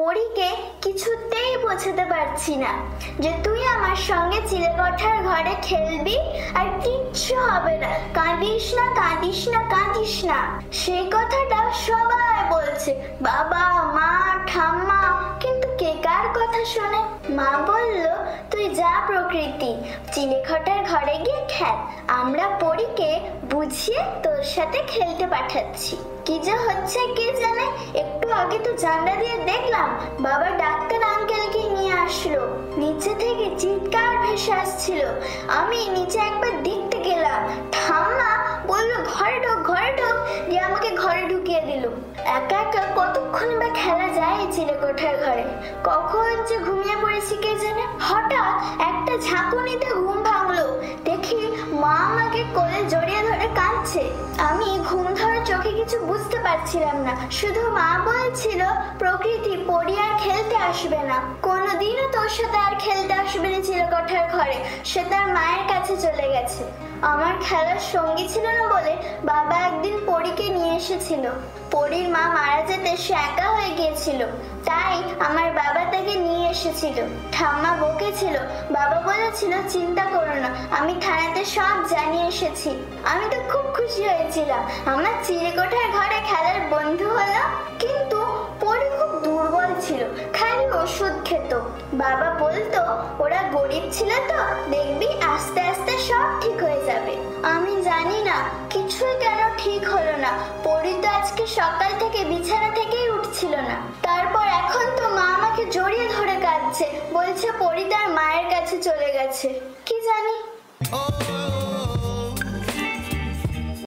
পরীকে কিছুতেই বোঝাতে পারছি না যে তুই আমার সঙ্গে চিলেকোঠার ঘরে খেলবি আর কিচ্ছু হবে না, কাঁদিস না কাঁদিস না কাঁদিস না। সেই কথাটা সবাই বলছে, বাবা, মা, ঠাম্মা, কিন্তু কে কার কথা শোনে? মা বলল, তুই যা প্রকৃতি, চিলেকোঠার ঘরে গিয়ে খেল, আমরা পরীকে বুঝিয়ে তোর সাথে খেলতে পাঠাচ্ছি। কি যে হচ্ছে কে জানে। একটু আগে তো জানলা দিয়ে দেখলাম বাবা ডাক্তার আঙ্কেলকে নিয়ে আসলো, নিচে থেকে চিৎকার ভেসে আসছিল। আমি নিচে একবার দেখতে গেলাম, ঠাম্মা বললো ঘরে ঢোক ঘরে ঢোক, দিয়ে আমাকে ঘরে ঢুকিয়ে দিল। একা একা কতক্ষণ বা খেলা যায় এই চিলেকোঠার ঘরে? কখন যে ঘুমিয়ে পড়েছি কে জানে। হঠাৎ একটা ঝাঁকুনিতে ঘুম ভাঙলো, দেখি মা আমাকে কোলে জড়িয়ে ধরে কাঁদছে। আমি ঘুম ধরা চোখে কিছু বুঝতে পারছিলাম না, শুধু মা বলছিল প্রকৃতি পড়ি আর খেলতে আসবে না, কোনোদিনও তোর সাথে আর খেলতে আসবে না চিলেকোঠার ঘরে, সে তার মায়ের কাছে চলে গেছে। আমার খেলার সঙ্গী ছিল না বলে বাবা একদিন পরীকে নিয়ে এসেছিল। পরীর মা মারা যেতে সে একা হয়ে গিয়েছিল, তাই আমার বাবা তাকে নিয়ে এসেছিল। ঠাম্মা বকেছিল, বাবা বলেছিল চিন্তা করো না, আমি থানাতে সব জানিয়ে এসেছি। আমি তো খুব খুশি হয়েছিলাম, আমার চিলেকোঠার ঘরে খেলার বন্ধু হলো। কিন্তু পরী খুব দুর্বল ছিল, খালি ওষুধ খেত। বাবা বলতো ওরা গরিব ছিল তো, দেখবি আস্তে আস্তে সব ঠিক হয়ে যাবে। আমি জানি না কিছুই কেন ঠিক হলো না। পরী তো আজকে সকাল থেকে বিছানা থেকেই উঠছিল না। তারপর এখন তো মা আমাকে জড়িয়ে ধরে কাঁদছে, বলছে পরী তার মায়ের কাছে চলে গেছে। কি জানি